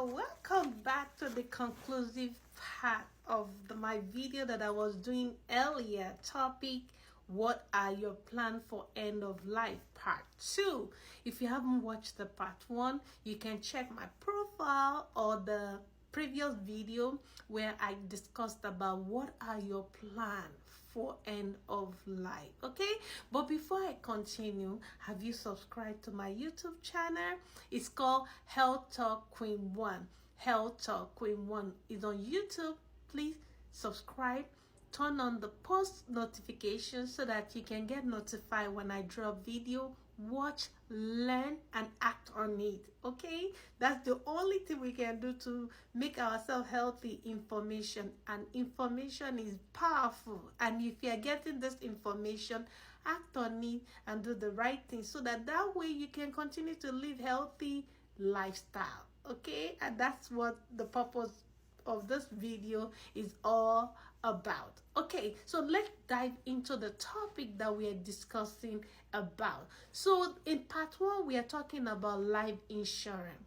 Welcome back to the conclusive part of my video that I was doing earlier. Topic: what are your plans for end of life, part 2. If you haven't watched the part 1, you can check my profile or the previous video where I discussed about what are your plans for end of life. Okay, but before I continue, have you subscribed to my YouTube channel? It's called Health Talk Queen 1. Health Talk Queen 1 is on YouTube. Please subscribe, turn on the post notifications so that you can get notified when I drop video. Watch, learn, and act on it. Okay, that's the only thing we can do to make ourselves healthy. Information, and information is powerful, and if you're getting this information, act on it and do the right thing so that way you can continue to live healthy lifestyle. Okay, and that's what the purpose of this video is all about. Okay, so let's dive into the topic that we are discussing about. So in part 1, we are talking about life insurance.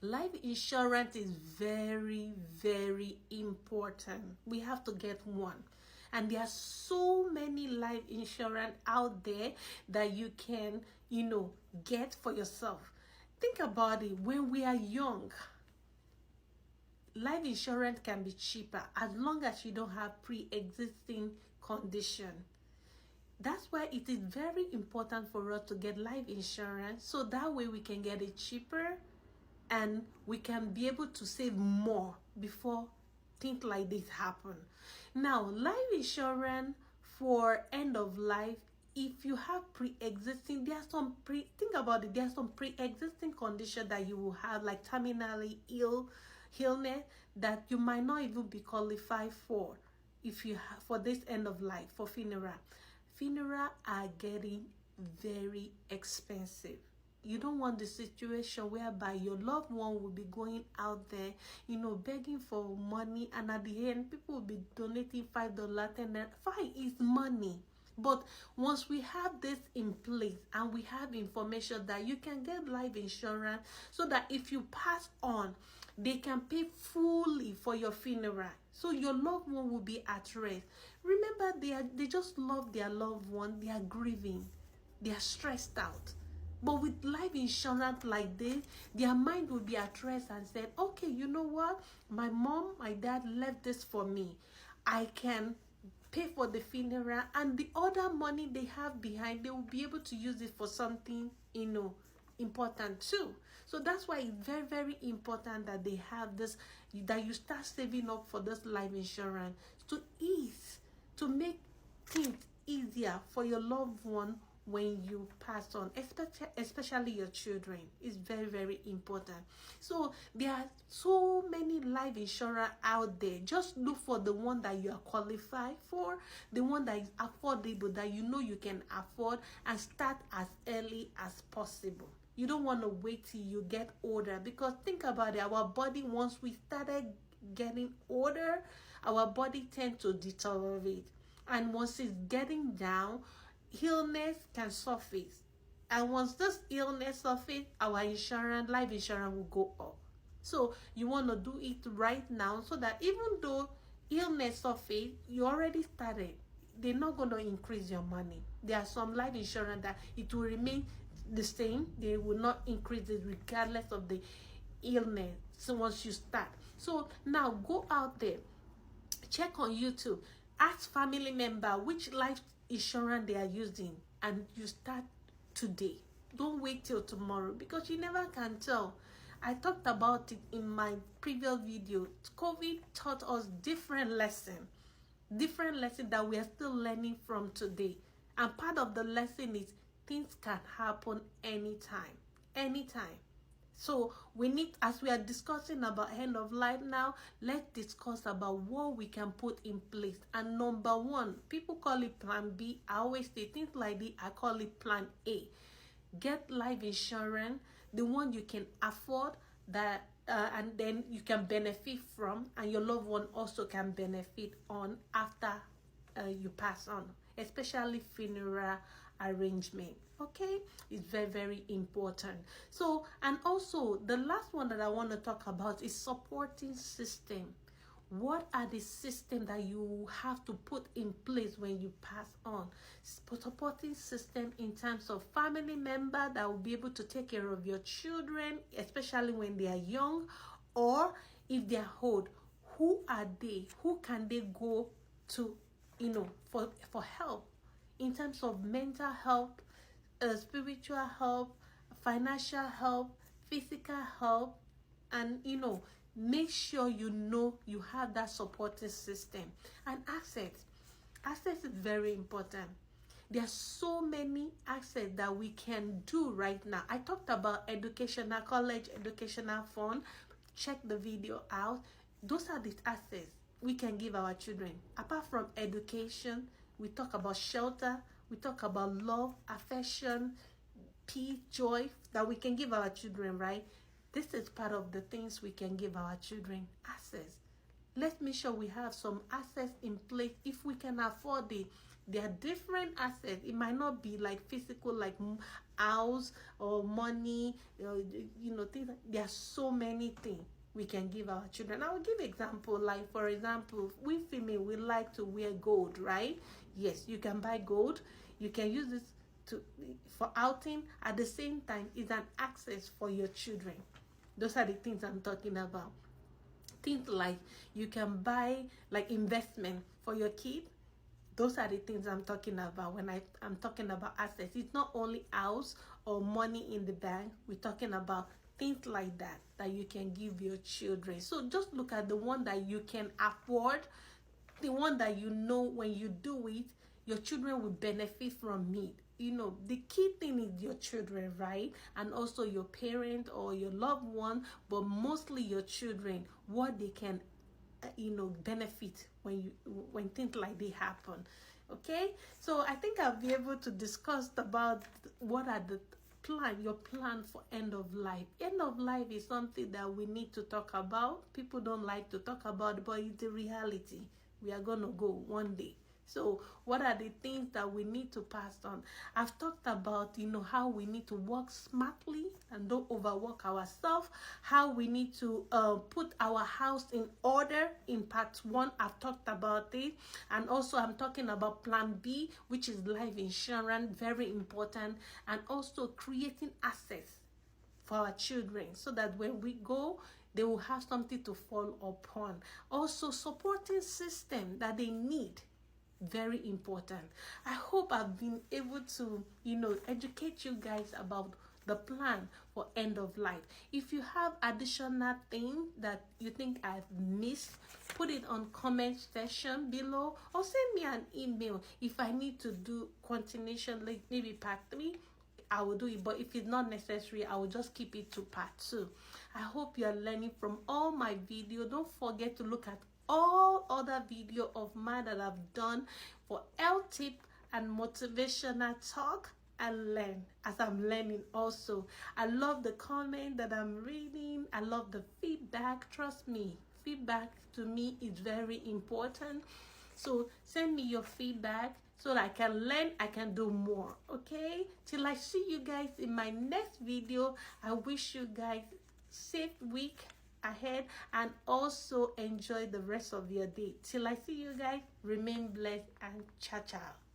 Life insurance is very, very important. We have to get one. And there are so many life insurance out there that you can, get for yourself. Think about it. When we are young, life insurance can be cheaper as long as you don't have pre-existing condition. That's why it is very important for us to get life insurance, so that way we can get it cheaper and we can be able to save more before things like this happen. Now, life insurance for end of life, if you have pre-existing, there's some pre-existing condition that you will have, like terminally illness that you might not even be qualified for if you have for this end of life. For funeral are getting very expensive. You don't want the situation whereby your loved one will be going out there, begging for money, and at the end people will be donating $5, $10. Fine, is money. But once we have this in place and we have information that you can get life insurance, so that if you pass on, they can pay fully for your funeral, so your loved one will be at rest. Remember, they just love their loved one, they are grieving, they are stressed out. But with life insurance like this, their mind will be at rest and said, okay, you know what? My mom, my dad left this for me. I can pay for the funeral, and the other money they have behind, they will be able to use it for something, important too. So that's why it's very, very important that they have this, that you start saving up for this life insurance to make things easier for your loved one when you pass on, especially your children. Is very, very important. So there are so many life insurance out there. Just look for the one that you are qualified for, the one that is affordable, that you can afford, and start as early as possible. You don't want to wait till you get older, because think about it, our body, once we started getting older, our body tends to deteriorate, and once it's getting down, illness can surface, and once this illness surface, our life insurance will go up. So you want to do it right now, so that even though illness surface, you already started, they're not going to increase your money. There are some life insurance that it will remain the same, they will not increase it regardless of the illness. So once you start, so now go out there, check on YouTube, ask family member which life insurance they are using, and you start today. Don't wait till tomorrow, because you never can tell. I talked about it in my previous video. COVID taught us different lessons that we are still learning from today, and part of the lesson is things can happen anytime. So we need, as we are discussing about end of life now, let's discuss about what we can put in place. And number 1, people call it plan B. I always say things like this, I call it plan A. Get life insurance, the one you can afford, that and then you can benefit from, and your loved one also can benefit on after you pass on, especially funeral arrangement. Okay, it's very, very important. So, and also the last one that I want to talk about is supporting system. What are the systems that you have to put in place when you pass on? Supporting system in terms of family member that will be able to take care of your children, especially when they are young, or if they are old. Who are they? Who can they go to, for help in terms of mental health, spiritual help, financial help, physical help, and make sure you have that supporting system. And access is very important. There are so many access that we can do right now. I talked about educational, college educational fund. Check the video out. Those are the access we can give our children. Apart from education, we talk about shelter, we talk about love, affection, peace, joy that we can give our children, right? This is part of the things we can give our children. Access. Let's make sure we have some access in place if we can afford it. There are different assets. It might not be like physical, like house or money, things. There are so many things we can give our children. I will give example. Like for example, we female, we like to wear gold, right? Yes, you can buy gold. You can use this for outing. At the same time, it's an access for your children. Those are the things I'm talking about. Things like you can buy like investment for your kid. Those are the things I'm talking about when I'm talking about assets. It's not only house or money in the bank. We're talking about things like that you can give your children. So just look at the one that you can afford, the one that when you do it, your children will benefit from it. The key thing is your children, right? And also your parent or your loved one, but mostly your children, what they can benefit when things like they happen. Okay, so I think I'll be able to discuss about what are the your plan for end of life. End of life is something that we need to talk about. People don't like to talk about it, but it's the reality. We are gonna go one day. So what are the things that we need to pass on? I've talked about, how we need to work smartly and don't overwork ourselves, how we need to put our house in order. In part 1, I've talked about it. And also I'm talking about plan B, which is life insurance, very important. And also creating assets for our children so that when we go, they will have something to fall upon. Also supporting system that they need. Very important. I hope I've been able to, educate you guys about the plan for end of life. If you have additional things that you think I've missed, put it on comment section below or send me an email. If I need to do continuation, like maybe part 3, I will do it, but if it's not necessary, I will just keep it to part 2. I hope you are learning from all my videos. Don't forget to look at all other video of mine that I've done for health tip and motivational talk and learn as I'm learning also. I love the comment that I'm reading. I love the feedback. Trust me, feedback to me is very important. So send me your feedback so that I can learn, I can do more. Okay, till I see you guys in my next video. I wish you guys safe week ahead and also enjoy the rest of your day. Till I see you guys, remain blessed and ciao ciao.